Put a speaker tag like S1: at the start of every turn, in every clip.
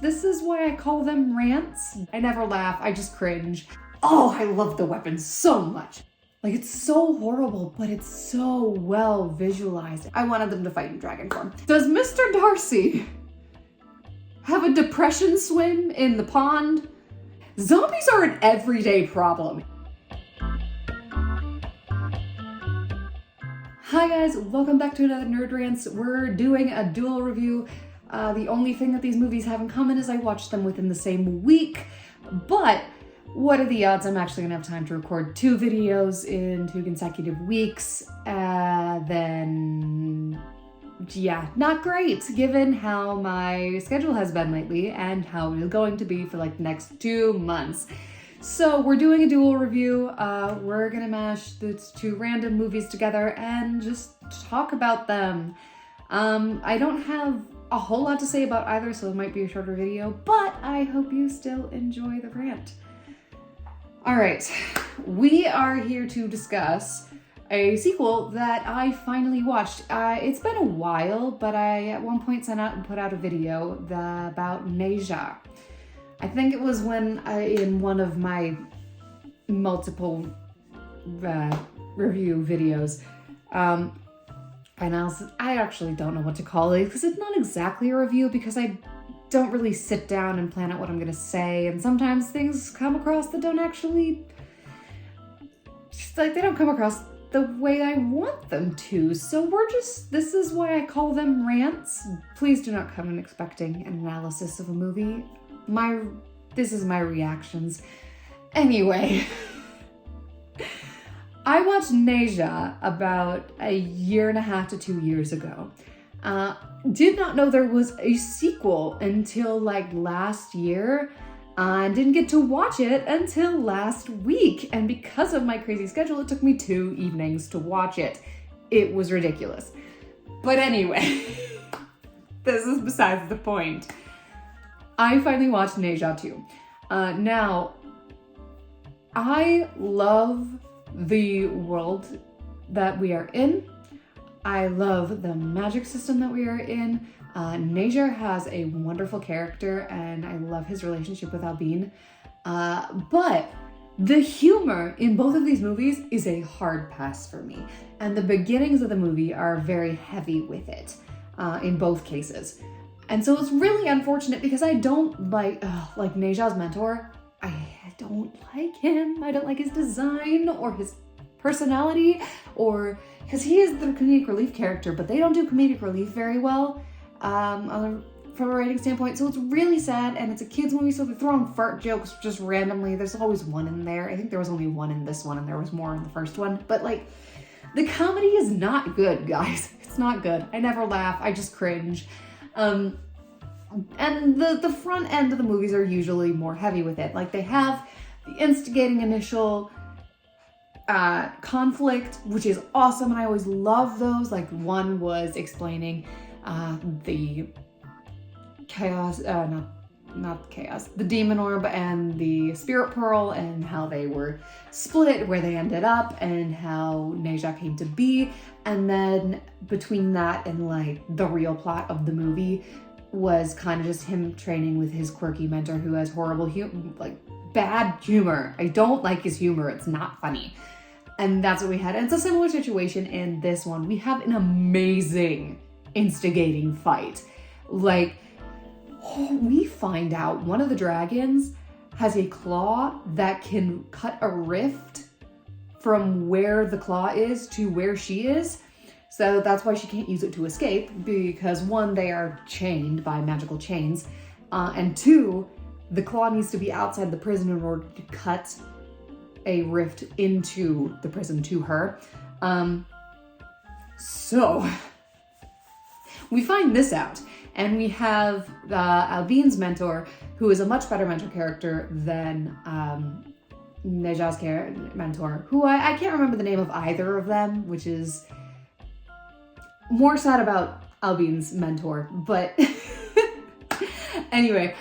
S1: this is why I call them rants. I never laugh, I just cringe. Oh, I love the weapons so much. Like, it's so horrible, but it's so well visualized. I wanted them to fight in dragon form. Does Mr. Darcy have a depression swim in the pond? Zombies are an everyday problem. Hi guys, welcome back to another Nerd Rants. We're doing a dual review. The only thing that these movies have in common is I watched them within the same week, but what are the odds I'm actually gonna have time to record 2 videos in 2 consecutive weeks? Then yeah, not great, given how my schedule has been lately and how it is going to be for like the next 2 months. So we're doing a dual review. We're gonna mash these 2 random movies together and just talk about them. I don't have a whole lot to say about either, so it might be a shorter video, but I hope you still enjoy the rant. All right, we are here to discuss a sequel that I finally watched. It's been a while, but I at one point sent out and put out a video about Neja. I think it was when in one of my multiple review videos, and I actually don't know what to call it because it's not exactly a review because I don't really sit down and plan out what I'm gonna say, and sometimes things come across that don't actually, they don't come across the way I want them to. So this is why I call them rants. Please do not come in expecting an analysis of a movie. This is my reactions. Anyway, I watched Neja about 1.5 to 2 years ago. Did not know there was a sequel until like last year. And didn't get to watch it until last week. And because of my crazy schedule, it took me 2 evenings to watch it. It was ridiculous. But anyway, this is besides the point. I finally watched Neja 2. Now, I love the world that we are in. I love the magic system that we are in. Neja has a wonderful character and I love his relationship with Albine. But the humor in both of these movies is a hard pass for me. And the beginnings of the movie are very heavy with it, in both cases. And so it's really unfortunate because I don't like Neja's mentor. I don't like him. I don't like his design or his personality, or because he is the comedic relief character, but they don't do comedic relief very well from a writing standpoint. So it's really sad, and it's a kids movie, so they're throwing fart jokes just randomly. There's always one in there. I think there was only one in this one, and there was more in the first one. But like, the comedy is not good, guys. It's not good. I never laugh. I just cringe. And the front end of the movies are usually more heavy with it. Like, they have the instigating initial conflict, which is awesome, and I always love those. Like, one was explaining the chaos, not chaos, the demon orb and the spirit pearl, and how they were split, where they ended up, and how Neja came to be. And then between that and like the real plot of the movie was kind of just him training with his quirky mentor who has horrible bad humor. I don't like his humor. It's not funny. And that's what we had. And it's a similar situation in this one. We have an amazing instigating fight. Like, we find out one of the dragons has a claw that can cut a rift from where the claw is to where she is. So that's why she can't use it to escape, because 1, they are chained by magical chains, and 2, the claw needs to be outside the prison in order to cut a rift into the prison to her. So we find this out, and we have Albine's mentor, who is a much better mentor character than Neja's mentor, who I can't remember the name of either of them, which is more sad about Albine's mentor, but anyway,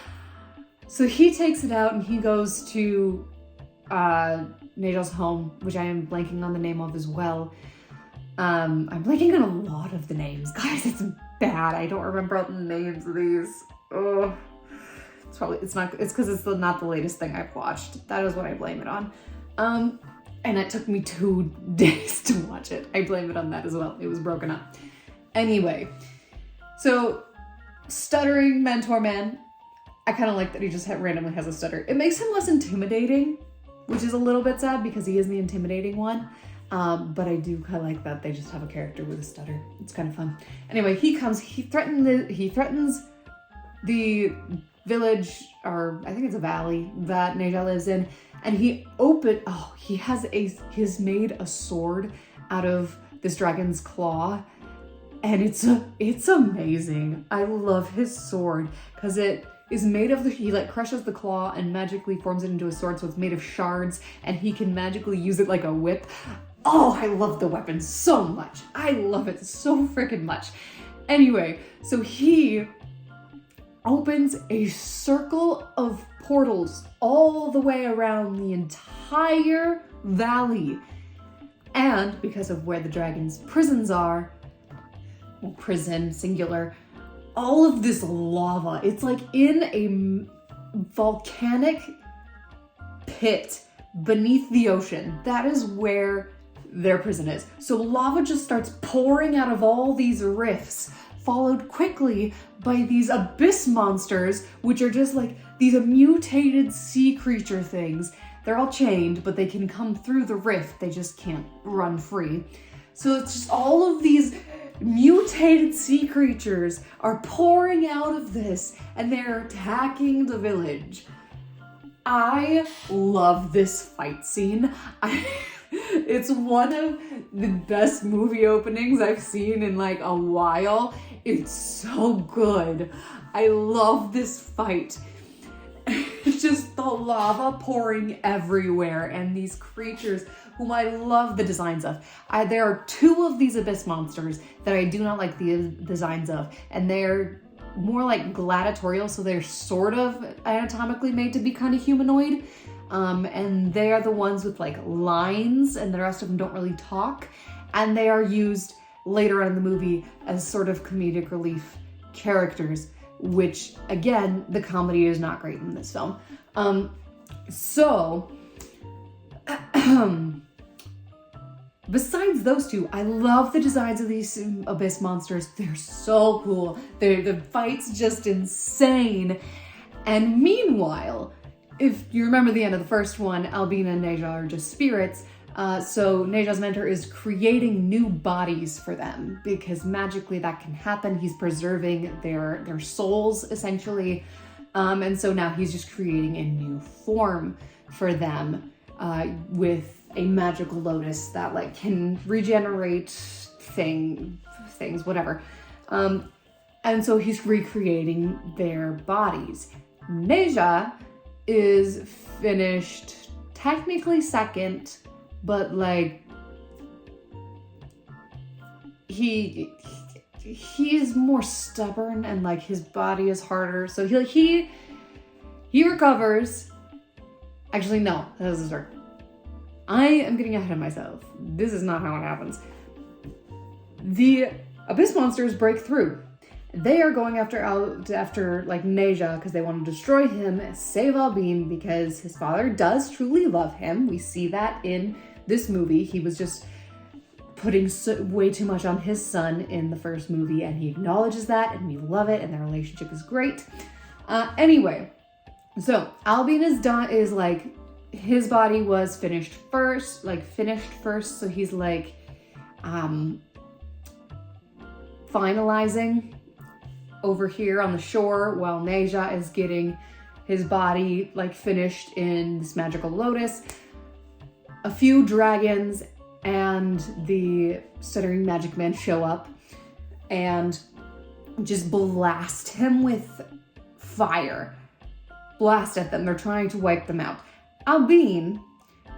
S1: so he takes it out and he goes to Neja's home, which I am blanking on the name of as well. I'm blanking on a lot of the names, guys. It's bad. I don't remember all the names of these. Oh. it's because it's not the latest thing I've watched. That is what I blame it on. And it took me 2 days to watch it. I blame it on that as well. It was broken up. Anyway, so stuttering mentor man, I kind of like that he just randomly has a stutter. It makes him less intimidating, which is a little bit sad because he is the intimidating one. But I do kind of like that they just have a character with a stutter. It's kind of fun. Anyway, he threatens the village, or I think it's a valley that Neja lives in, and he's made a sword out of this dragon's claw, and it's amazing. I love his sword because it is made of he like crushes the claw and magically forms it into a sword, so it's made of shards, and he can magically use it like a whip. Oh, I love the weapon so much. I love it so freaking much. Anyway, so he opens a circle of portals all the way around the entire valley. And because of where the dragon's prisons are, well, prison, singular, all of this lava, it's like in a volcanic pit beneath the ocean. That is where their prison is. So lava just starts pouring out of all these rifts, followed quickly by these abyss monsters, which are just like these mutated sea creature things. They're all chained, but they can come through the rift. They just can't run free. So it's just all of these mutated sea creatures are pouring out of this, and they're attacking the village. I love this fight scene. It's one of the best movie openings I've seen in like a while. It's so good. I love this fight. It's just the lava pouring everywhere, and these creatures whom I love the designs of. There are 2 of these abyss monsters that I do not like the designs of, and they're more like gladiatorial, so they're sort of anatomically made to be kind of humanoid. And they are the ones with like lines, and the rest of them don't really talk. And they are used later on in the movie as sort of comedic relief characters, which again, the comedy is not great in this film. Besides those 2, I love the designs of these abyss monsters. They're so cool. The fight's just insane. And meanwhile, if you remember the end of the first one, Albina and Neja are just spirits. So Neja's mentor is creating new bodies for them because magically that can happen. He's preserving their souls essentially. And so now he's just creating a new form for them with a magical lotus that like can regenerate things, whatever. And so he's recreating their bodies. Neja is finished technically second, but like he is more stubborn and like his body is harder, so he recovers. Actually, no, that doesn't start. I am getting ahead of myself. This is not how it happens. The abyss monsters break through. They are going after like Neja because they want to destroy him, save Albin because his father does truly love him. We see that in this movie. He was just putting way too much on his son in the first movie, and he acknowledges that, and we love it, and their relationship is great. Anyway, so Albin is like, his body was finished first, so he's like finalizing over here on the shore while Neja is getting his body like finished in this magical lotus. A few dragons and the stuttering magic man show up and just blast him with fire. Blast at them. They're trying to wipe them out. Albin,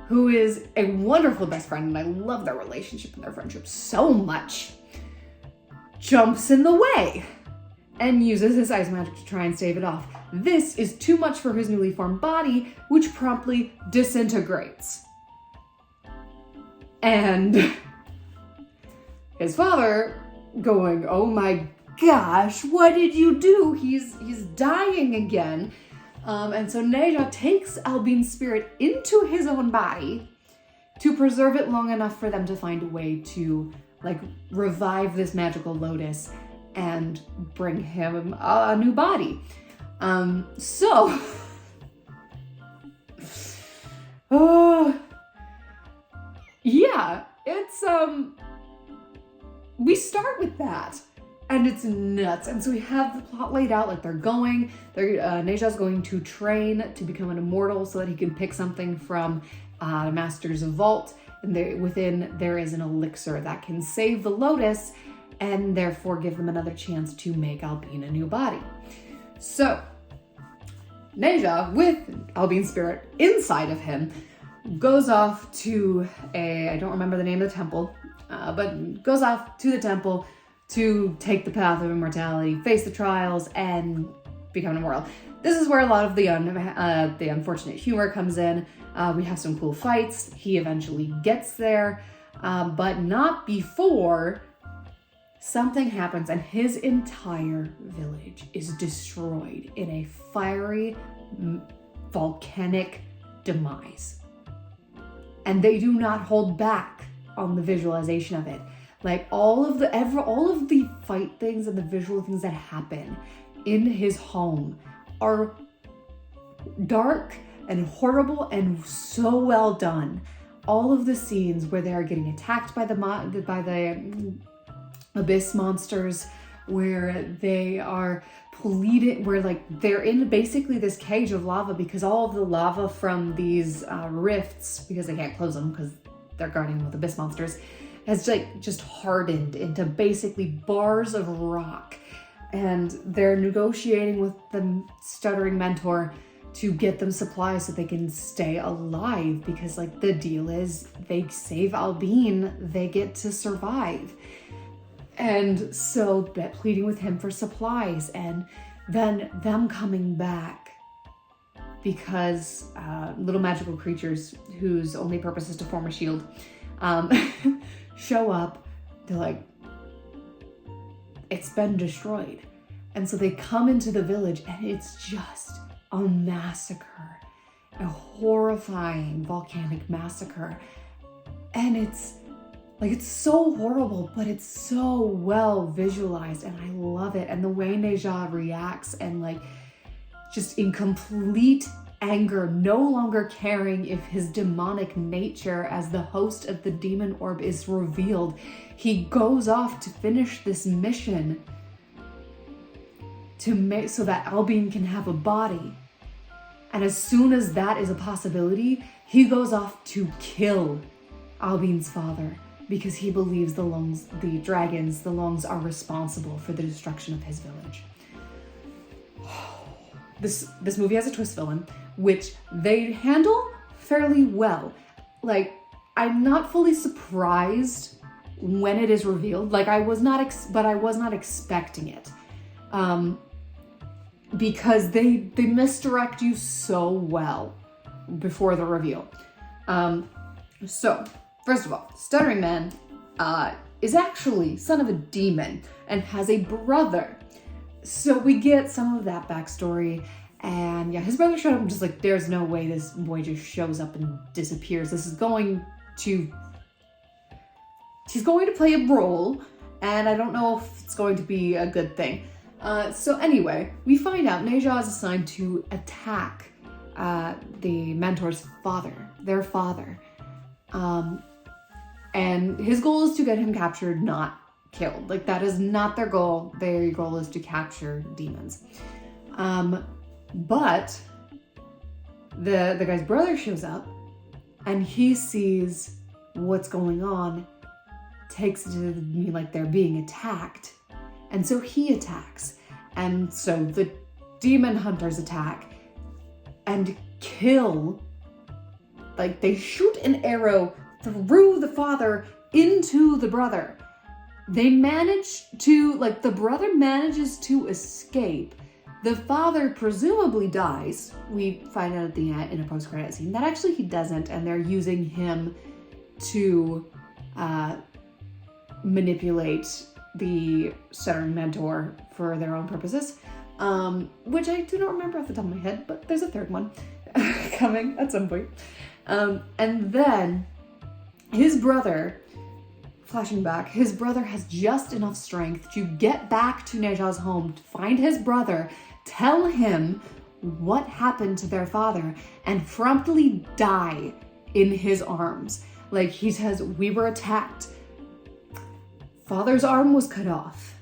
S1: who is a wonderful best friend, and I love their relationship and their friendship so much, jumps in the way and uses his ice magic to try and stave it off. This is too much for his newly formed body, which promptly disintegrates. And his father going, "Oh my gosh, what did you do? He's dying again." And so Neja takes Albin's spirit into his own body to preserve it long enough for them to find a way to like revive this magical lotus and bring him a new body. So yeah, it's we start with that. And it's nuts. And so we have the plot laid out, like Neja's going to train to become an immortal so that he can pick something from the Master's Vault. And within there is an elixir that can save the lotus and therefore give them another chance to make Albin a new body. So Neja, with Albin's spirit inside of him, goes off to I don't remember the name of the temple, but goes off to the temple to take the path of immortality, face the trials, and become immortal. This is where a lot of the unfortunate humor comes in. We have some cool fights. He eventually gets there, but not before something happens and his entire village is destroyed in a fiery, volcanic demise. And they do not hold back on the visualization of it. Like all of the fight things and the visual things that happen in his home are dark and horrible and so well done. All of the scenes where they are getting attacked by the abyss monsters, where they are pleading, where like they're in basically this cage of lava because all of the lava from these rifts, because they can't close them because they're guarding with abyss monsters, has like just hardened into basically bars of rock. And they're negotiating with the stuttering mentor to get them supplies so they can stay alive, because like the deal is they save Albin, they get to survive. And so they're pleading with him for supplies, and then them coming back because little magical creatures whose only purpose is to form a shield show up. They're like, it's been destroyed. And so they come into the village and it's just a massacre, a horrifying volcanic massacre. And it's so horrible, but it's so well visualized and I love it. And the way Neja reacts and like just in complete anger, no longer caring if his demonic nature as the host of the demon orb is revealed, he goes off to finish this mission to make so that Albin can have a body. And as soon as that is a possibility, he goes off to kill Albin's father, because he believes the lungs are responsible for the destruction of his village. This movie has a twist villain, which they handle fairly well. Like, I'm not fully surprised when it is revealed. Like, I was not expecting it. Because they misdirect you so well before the reveal. So, first of all, Stuttering Man is actually son of a demon and has a brother. So we get some of that backstory, and yeah, his brother showed up and just like, there's no way this boy just shows up and disappears. He's going to play a role, and I don't know if it's going to be a good thing. So anyway, we find out Neja is assigned to attack the mentor's father, their father. And his goal is to get him captured, not killed. Like, that is not their goal. Their goal is to capture demons. But the guy's brother shows up and he sees what's going on, takes it to mean like they're being attacked. And so he attacks. And so the demon hunters attack and kill, like they shoot an arrow through the father into the brother. They manage to, like, the brother manages to escape. The father presumably dies. We find out at the end in a post-credit scene that actually he doesn't, and they're using him to manipulate the stuttering mentor for their own purposes. which I do not remember off the top of my head, but there's a third one coming at some point. And then his brother, flashing back, his brother has just enough strength to get back to Neja's home, to find his brother, tell him what happened to their father, and promptly die in his arms. Like, he says, we were attacked. Father's arm was cut off.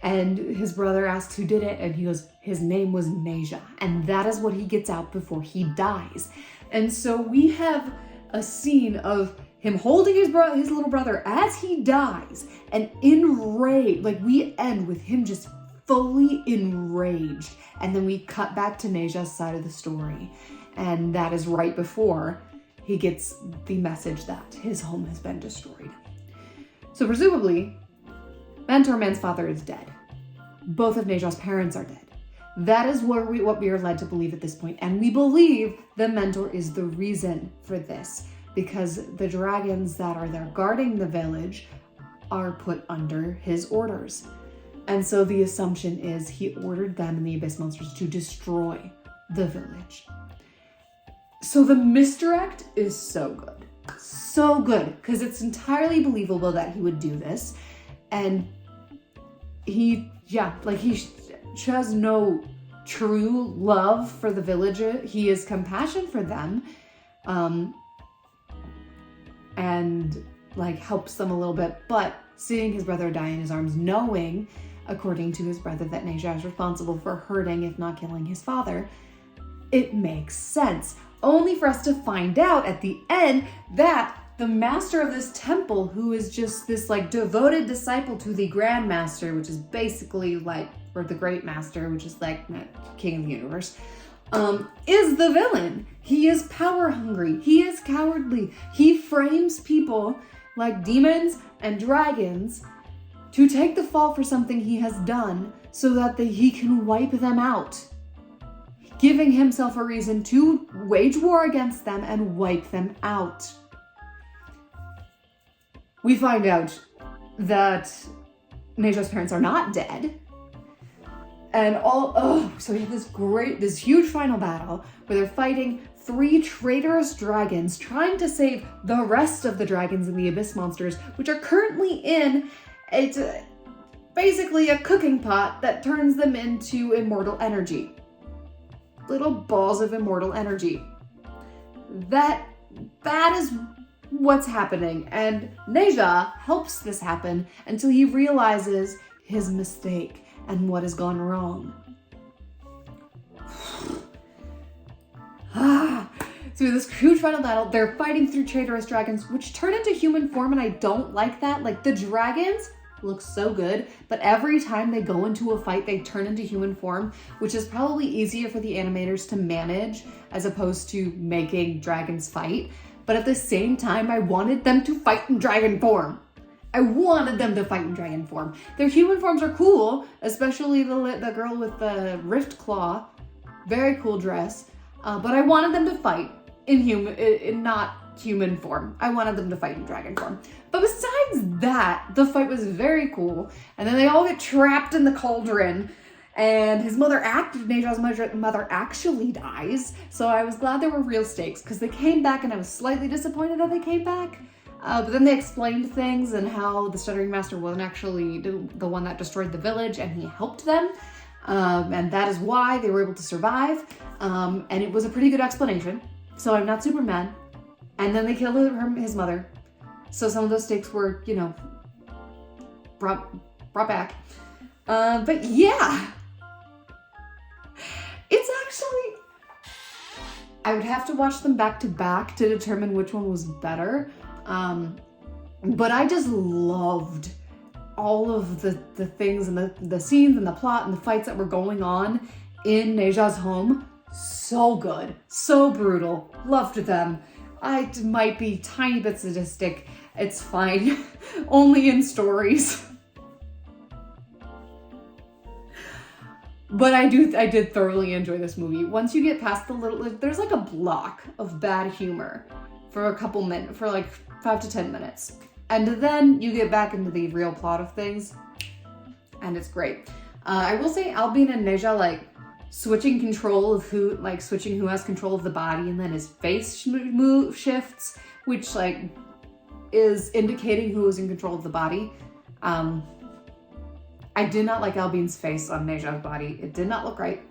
S1: And his brother asks who did it, and he goes, his name was Neja. And that is what he gets out before he dies. And so we have a scene of him holding his little brother as he dies, and enraged. Like, we end with him just fully enraged. And then we cut back to Neja's side of the story. And that is right before he gets the message that his home has been destroyed. So presumably, Mentor Man's father is dead. Both of Neja's parents are dead. That is what we are led to believe at this point. And we believe the Mentor is the reason for this, because the dragons that are there guarding the village are put under his orders. And so the assumption is he ordered them and the Abyss Monsters to destroy the village. So the misdirect is so good. So good, because it's entirely believable that he would do this. And he has no true love for the villager. He has compassion for them, and like helps them a little bit. But seeing his brother die in his arms, knowing, according to his brother, that Neja is responsible for hurting, if not killing, his father, it makes sense. Only for us to find out at the end that the master of this temple, who is just this like devoted disciple to the Grand Master, which is basically like, or the Great Master, which is like King of the Universe, is the villain. He is power hungry. He is cowardly. He frames people like demons and dragons to take the fall for something he has done so that he can wipe them out, giving himself a reason to wage war against them and wipe them out. We find out that Neja's parents are not dead. And so we have this huge final battle where they're fighting 3 traitorous dragons trying to save the rest of the dragons and the Abyss Monsters, which are currently in basically a cooking pot that turns them into immortal energy. Little balls of immortal energy. That is what's happening, and Neja helps this happen until he realizes his mistake and what has gone wrong. So this huge final battle, they're fighting through traitorous dragons, which turn into human form, and I don't like that. Like, the dragons look so good, but every time they go into a fight, they turn into human form, which is probably easier for the animators to manage as opposed to making dragons fight. But at the same time, I wanted them to fight in dragon form. Their human forms are cool, especially the girl with the rift claw. Very cool dress. But I wanted them to fight in not human form. I wanted them to fight in dragon form. But besides that, the fight was very cool. And then they all get trapped in the cauldron. And Neja's mother actually dies. So I was glad there were real stakes, because they came back and I was slightly disappointed that they came back. But then they explained things and how the Stuttering Master wasn't actually the one that destroyed the village, and he helped them. And that is why they were able to survive. And it was a pretty good explanation. So I'm not super mad. And then they killed his mother. So some of those stakes were, brought back. But yeah. It's actually, I would have to watch them back to back to determine which one was better. But I just loved all of the things and the scenes and the plot and the fights that were going on in Neja's home. So good, so brutal, loved them. I might be tiny bit sadistic. It's fine. Only in stories. But I did thoroughly enjoy this movie. Once you get past there's like a block of bad humor for a couple minutes, for like 5 to 10 minutes. And then you get back into the real plot of things, and it's great. I will say Albin and Neja, like, switching control of switching who has control of the body, and then his face shifts, which, like, is indicating who is in control of the body. I did not like Albin's face on Neja's body. It did not look right.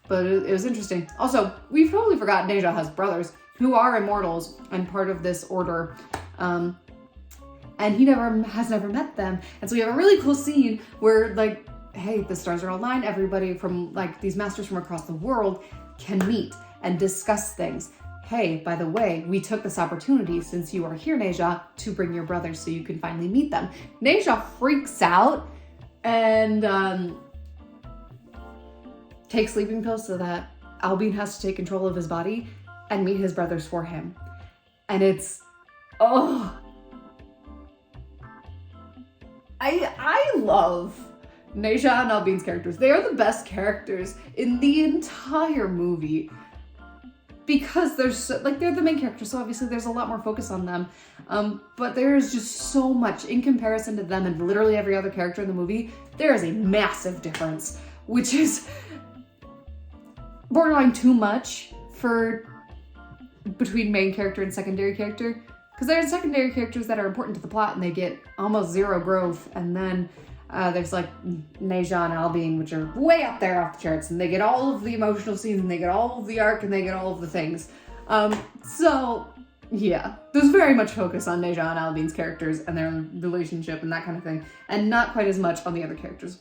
S1: But it was interesting. Also, we've totally forgotten Neja has brothers who are immortals and part of this order. And he has never met them. And so we have a really cool scene where, like, hey, the stars are aligned. Everybody from, like, these masters from across the world can meet and discuss things. Hey, by the way, we took this opportunity since you are here, Neja, to bring your brothers so you can finally meet them. Neja freaks out and takes sleeping pills so that Albin has to take control of his body and meet his brothers for him. And it's, I love Neja and Albin's characters. They are the best characters in the entire movie. Because they're the main characters, so obviously there's a lot more focus on them. But there's just so much in comparison to them and literally every other character in the movie. There is a massive difference, which is borderline too much between main character and secondary character. Because there are secondary characters that are important to the plot and they get almost zero growth, and then there's like Neja and Albin, which are way up there off the charts, and they get all of the emotional scenes, and they get all of the arc, and they get all of the things. So yeah, there's very much focus on Neja and Albin's characters and their relationship and that kind of thing, and not quite as much on the other characters,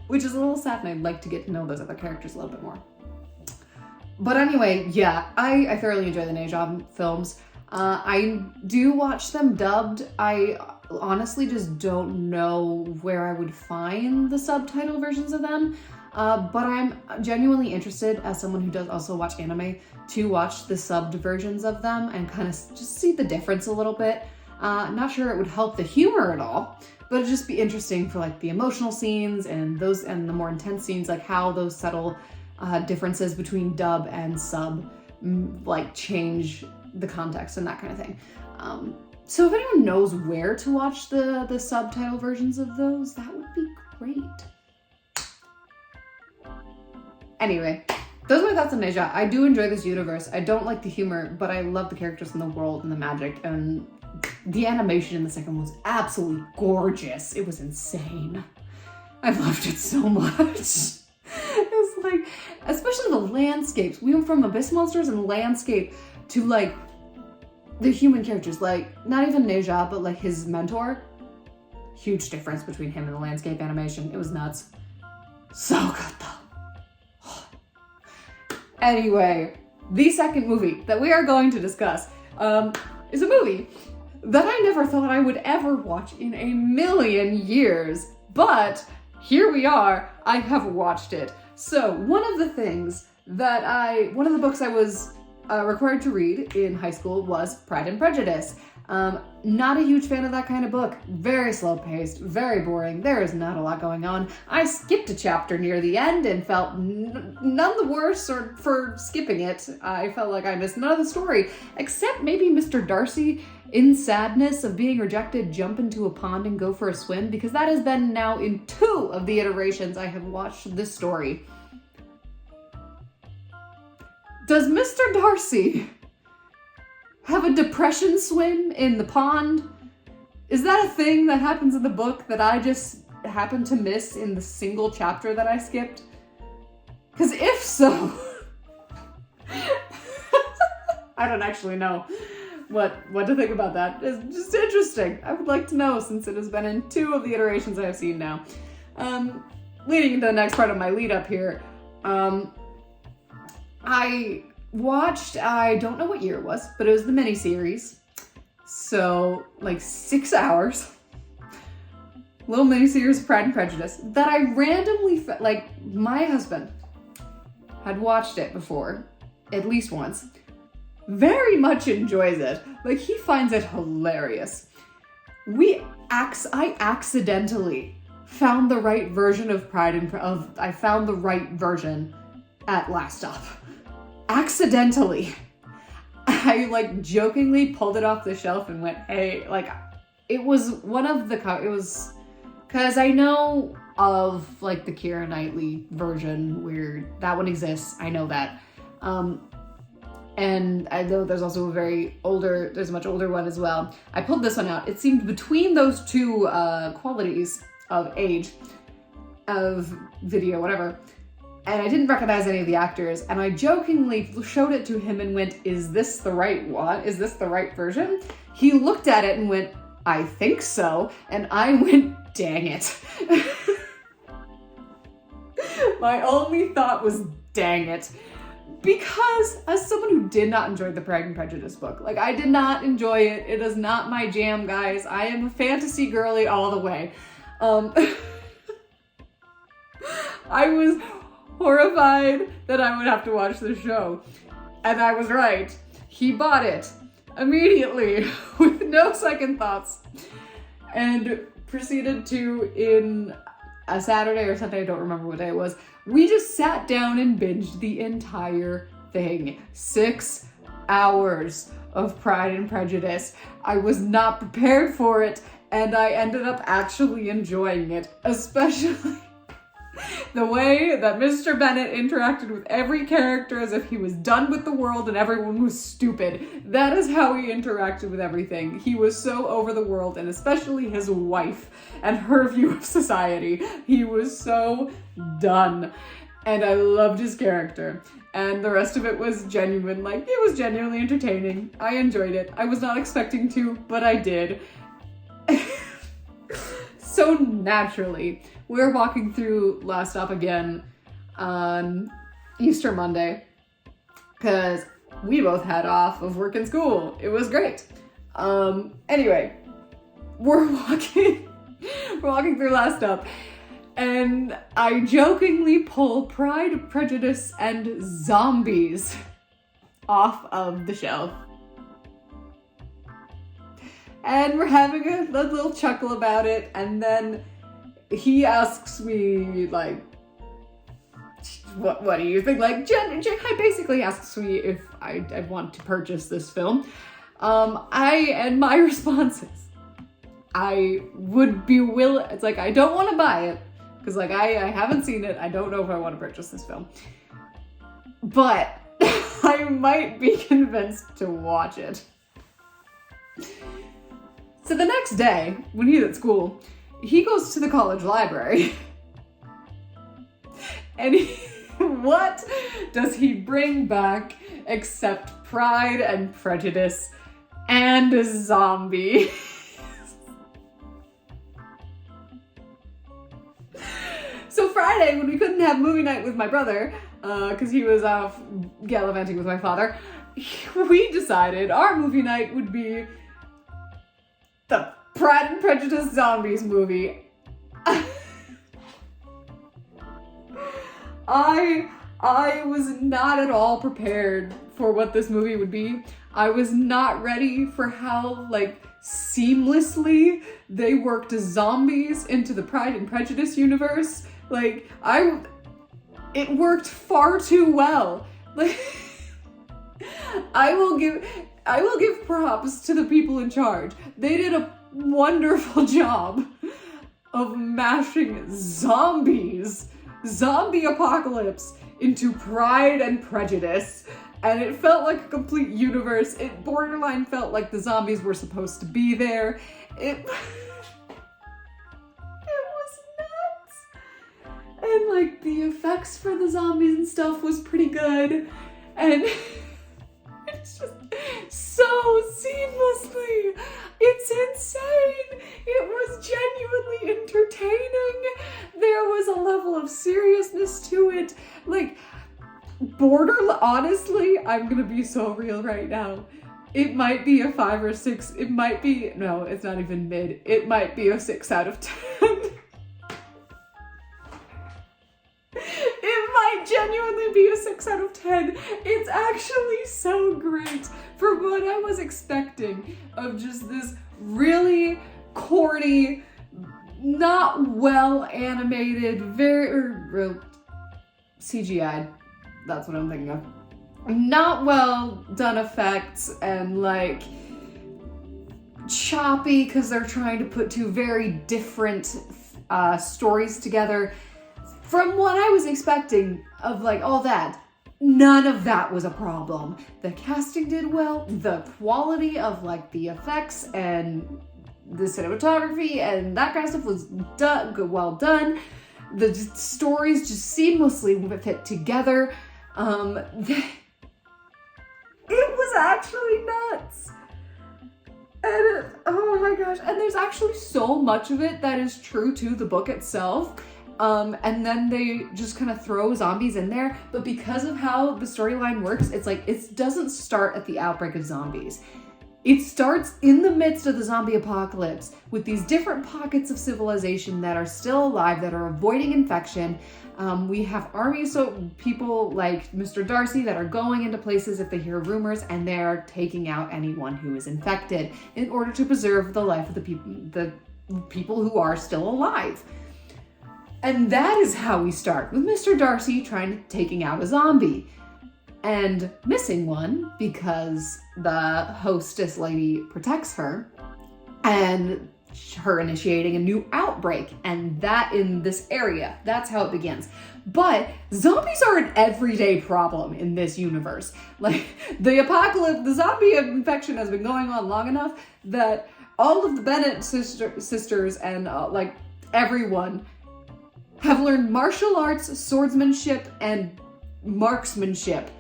S1: which is a little sad, and I'd like to get to know those other characters a little bit more. But anyway, yeah, I thoroughly enjoy the Neja films. I do watch them dubbed. I honestly just don't know where I would find the subtitle versions of them, but I'm genuinely interested, as someone who does also watch anime, to watch the subbed versions of them and kind of just see the difference a little bit. Not sure it would help the humor at all, but it'd just be interesting for like the emotional scenes and the more intense scenes, like how those subtle differences between dub and sub like change the context and that kind of thing. So if anyone knows where to watch the subtitle versions of those, that would be great. Anyway, those are my thoughts on Neja. I do enjoy this universe. I don't like the humor, but I love the characters and the world and the magic, and the animation in the second one was absolutely gorgeous. It was insane. I loved it so much. It's like, especially the landscapes. We went from abyss monsters and landscape to like the human characters, like not even Neja, but like his mentor. Huge difference between him and the landscape animation. It was nuts. So good though. Anyway, the second movie that we are going to discuss is a movie that I never thought I would ever watch in a million years, but here we are, I have watched it. So one of the books I was required to read in high school was Pride and Prejudice. Not a huge fan of that kind of book. Very slow paced, very boring. There is not a lot going on. I skipped a chapter near the end and felt none the worse for skipping it. I felt like I missed none of the story, except maybe Mr. Darcy, in sadness of being rejected, jump into a pond and go for a swim, because that has been now in 2 of the iterations I have watched this story. Does Mr. Darcy have a depression swim in the pond? Is that a thing that happens in the book that I just happened to miss in the single chapter that I skipped? Because if so, I don't actually know what to think about that. It's just interesting. I would like to know, since it has been in 2 of the iterations I have seen now. Leading into the next part of my lead up here, I watched, I don't know what year it was, but it was the miniseries. So, like 6 hours. Little miniseries of Pride and Prejudice that I randomly, my husband had watched it before, at least once. Very much enjoys it. Like, he finds it hilarious. I accidentally found the right version of I found the right version at last stop. Accidentally. I jokingly pulled it off the shelf and went, hey, it was one of the, Because I know of like the Keira Knightley version where that one exists. I know that. And I know there's also there's a much older one as well. I pulled this one out. It seemed between those two qualities of age, of video, whatever. And I didn't recognize any of the actors. And I jokingly showed it to him and went, is this the right one? Is this the right version? He looked at it and went, I think so. And I went, dang it. My only thought was, dang it. Because as someone who did not enjoy the Pride and Prejudice book, like I did not enjoy it. It is not my jam, guys. I am a fantasy girly all the way. I was horrified that I would have to watch the show. And I was right. He bought it immediately with no second thoughts and proceeded to, in a Saturday or Sunday, I don't remember what day it was, we just sat down and binged the entire thing. 6 hours of Pride and Prejudice. I was not prepared for it, and I ended up actually enjoying it, especially the way that Mr. Bennet interacted with every character as if he was done with the world and everyone was stupid. That is how he interacted with everything. He was so over the world, and especially his wife and her view of society. He was so done. And I loved his character. And the rest of it was genuine. Like, it was genuinely entertaining. I enjoyed it. I was not expecting to, but I did. So naturally, we're walking through Last Stop again on Easter Monday because we both had off of work and school. It was great. Anyway, we're walking through Last Stop, and I jokingly pull Pride, Prejudice, and Zombies off of the shelf. And we're having a little chuckle about it, and then he asks me, like, what do you think? Like, Jen basically asks me if I want to purchase this film. And my response is, I would be willing. It's like, I don't want to buy it, because, like, I haven't seen it. I don't know if I want to purchase this film. But I might be convinced to watch it. So the next day, when he's at school, he goes to the college library. And what does he bring back except Pride and Prejudice and a zombie? So Friday, when we couldn't have movie night with my brother, because he was off gallivanting with my father, we decided our movie night would be the Pride and Prejudice Zombies movie. I was not at all prepared for what this movie would be. I was not ready for how, like, seamlessly they worked zombies into the Pride and Prejudice universe. Like, it worked far too well. Like, I will give props to the people in charge. They did a wonderful job of mashing zombie apocalypse into Pride and Prejudice. And it felt like a complete universe. It borderline felt like the zombies were supposed to be there. It was nuts. And, like, the effects for the zombies and stuff was pretty good. And it's just so seamlessly. It's insane. It was genuinely entertaining. There was a level of seriousness to it. Like, honestly, I'm gonna be so real right now. It might be a 5 or 6. It might be, no, it's not even mid. It might be a 6 out of 10. It might genuinely be a 6 out of 10. It's actually so great for what I was expecting of just this really corny, not well animated, very CGI. That's what I'm thinking of. Not well done effects and, like, choppy because they're trying to put two very different stories together. From what I was expecting of like all that, none of that was a problem. The casting did well, the quality of like the effects and the cinematography and that kind of stuff was well done. The stories just seamlessly fit together. It was actually nuts. And oh my gosh, and there's actually so much of it that is true to the book itself. And then they just kind of throw zombies in there. But because of how the storyline works, it's like, it doesn't start at the outbreak of zombies. It starts in the midst of the zombie apocalypse with these different pockets of civilization that are still alive, that are avoiding infection. We have armies of people like Mr. Darcy that are going into places if they hear rumors, and they're taking out anyone who is infected in order to preserve the life of the people who are still alive. And that is how we start, with Mr. Darcy taking out a zombie and missing one because the hostess lady protects her, and her initiating a new outbreak, and that in this area. That's how it begins. But zombies are an everyday problem in this universe. Like, the apocalypse, the zombie infection has been going on long enough that all of the Bennett sisters and like everyone have learned martial arts, swordsmanship, and marksmanship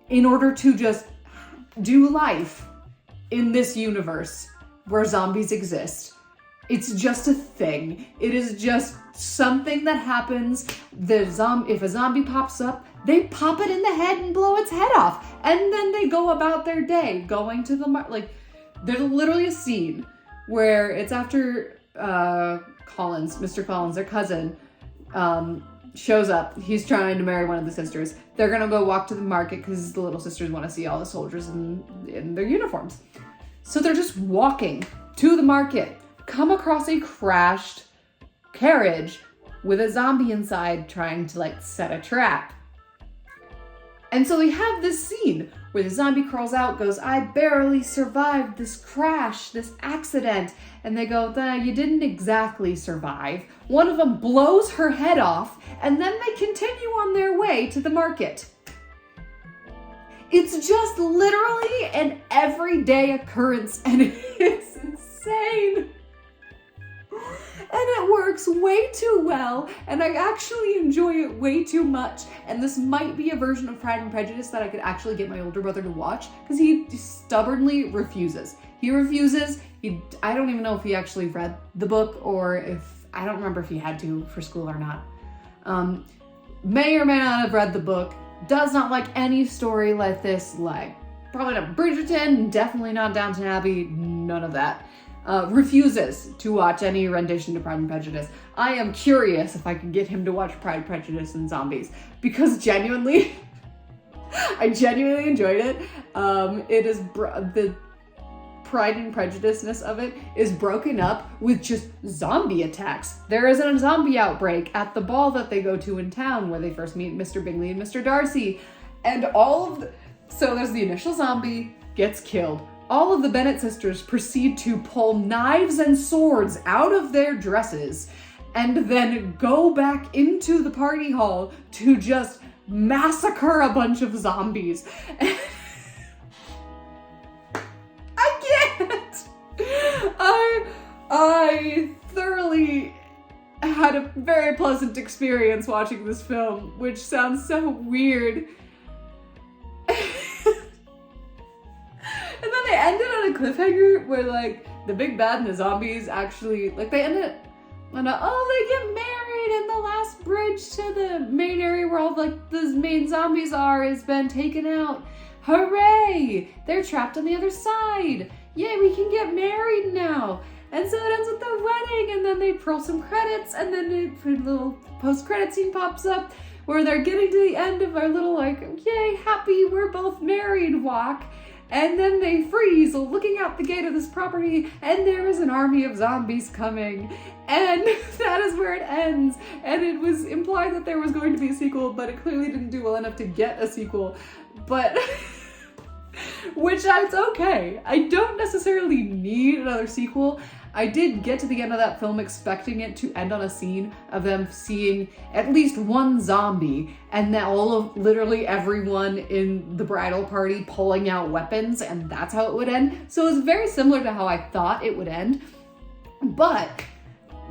S1: in order to just do life in this universe where zombies exist. It's just a thing. It is just something that happens. If a zombie pops up, they pop it in the head and blow its head off. And then they go about their day, going to the like, there's literally a scene where it's after Mr. Collins, their cousin, shows up. He's trying to marry one of the sisters. They're gonna go walk to the market because the little sisters want to see all the soldiers in their uniforms. So they're just walking to the market, come across a crashed carriage with a zombie inside trying to like set a trap. And so we have this scene where the zombie crawls out, goes, "I barely survived this crash, this accident." And they go, "You didn't exactly survive." One of them blows her head off, and then they continue on their way to the market. It's just literally an everyday occurrence, and it's insane. And it works way too well, and I actually enjoy it way too much. And this might be a version of Pride and Prejudice that I could actually get my older brother to watch, because he stubbornly refuses. He refuses. I don't even know if he actually read the book, or I don't remember if he had to for school or not. May or may not have read the book. Does not like any story like this, like probably not Bridgerton, definitely not Downton Abbey, none of that. Refuses to watch any rendition to Pride and Prejudice. I am curious if I can get him to watch Pride, Prejudice, and Zombies, because genuinely, I genuinely enjoyed it. It is the Pride and Prejudiceness of it is broken up with just zombie attacks. There is a zombie outbreak at the ball that they go to in town where they first meet Mr. Bingley and Mr. Darcy, and so there's the initial zombie gets killed. All of the Bennett sisters proceed to pull knives and swords out of their dresses and then go back into the party hall to just massacre a bunch of zombies. I can't! I thoroughly had a very pleasant experience watching this film, which sounds so weird. And then they ended on a cliffhanger where, like, the big bad and the zombies actually, like, they ended on they get married and the last bridge to the main area where all, like, the main zombies has been taken out. Hooray! They're trapped on the other side. Yay, we can get married now. And so it ends with the wedding, and then they roll some credits, and then a little post-credit scene pops up where they're getting to the end of our little, like, yay, happy, we're both married walk. And then they freeze looking out the gate of this property, and there is an army of zombies coming. And that is where it ends. And it was implied that there was going to be a sequel, but it clearly didn't do well enough to get a sequel. But, which it's okay. I don't necessarily need another sequel. I did get to the end of that film expecting it to end on a scene of them seeing at least one zombie, and then literally everyone in the bridal party pulling out weapons, and that's how it would end. So it was very similar to how I thought it would end, but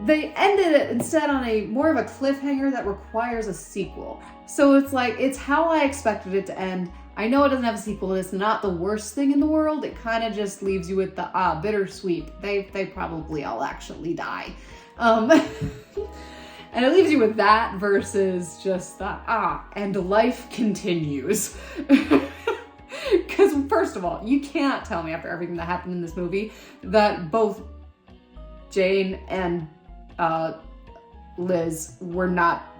S1: they ended it instead on a more of a cliffhanger that requires a sequel. So it's like, it's how I expected it to end. I know it doesn't have a sequel, it's not the worst thing in the world. It kind of just leaves you with the bittersweet. They probably all actually die. And it leaves you with that versus just the and life continues. Because first of all, you can't tell me after everything that happened in this movie that both Jane and Liz were not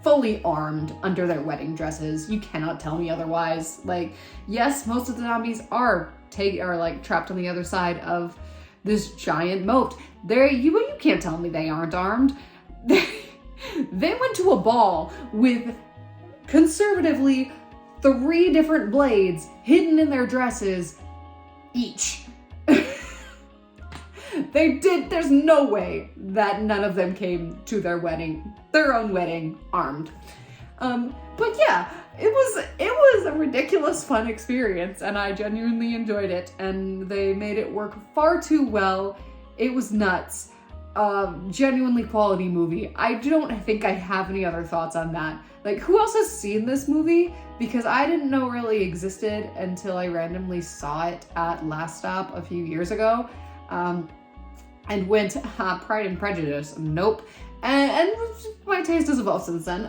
S1: fully armed under their wedding dresses. You cannot tell me otherwise. Like, yes, most of the zombies are like trapped on the other side of this giant moat. You can't tell me they aren't armed. They went to a ball with conservatively 3 different blades hidden in their dresses each. There's no way that none of them came to their own wedding armed. But yeah, it was a ridiculous fun experience, and I genuinely enjoyed it, and they made it work far too well. It was nuts. Genuinely quality movie. I don't think I have any other thoughts on that. Like, who else has seen this movie? Because I didn't know really existed until I randomly saw it at Last Stop a few years ago. And went Pride and Prejudice. Nope. And my taste has evolved since then.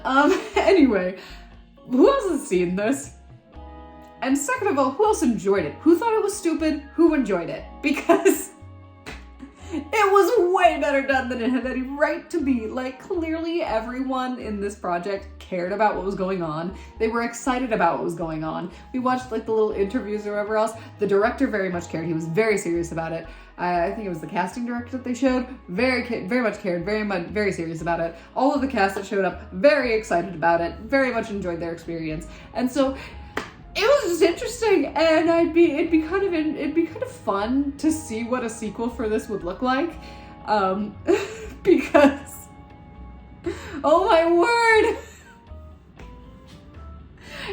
S1: Anyway, who else has seen this? And second of all, who else enjoyed it? Who thought it was stupid? Who enjoyed it? Because it was way better done than it had any right to be. Like, clearly everyone in this project cared about what was going on. They were excited about what was going on. We watched like the little interviews or whatever else. The director very much cared. He was very serious about it. I think it was the casting director that they showed. Very much cared. Very serious about it. All of the cast that showed up, very excited about it. Very much enjoyed their experience. And so it was just interesting, and it'd be kind of fun to see what a sequel for this would look like, because, oh my word,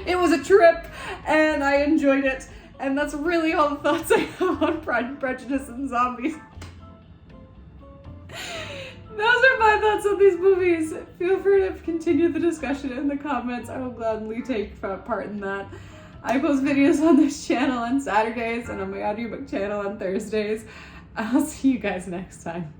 S1: it was a trip, and I enjoyed it, and that's really all the thoughts I have on Pride and Prejudice and zombies. Those are my thoughts on these movies. Feel free to continue the discussion in the comments. I will gladly take part in that. I post videos on this channel on Saturdays and on my audiobook channel on Thursdays. I'll see you guys next time.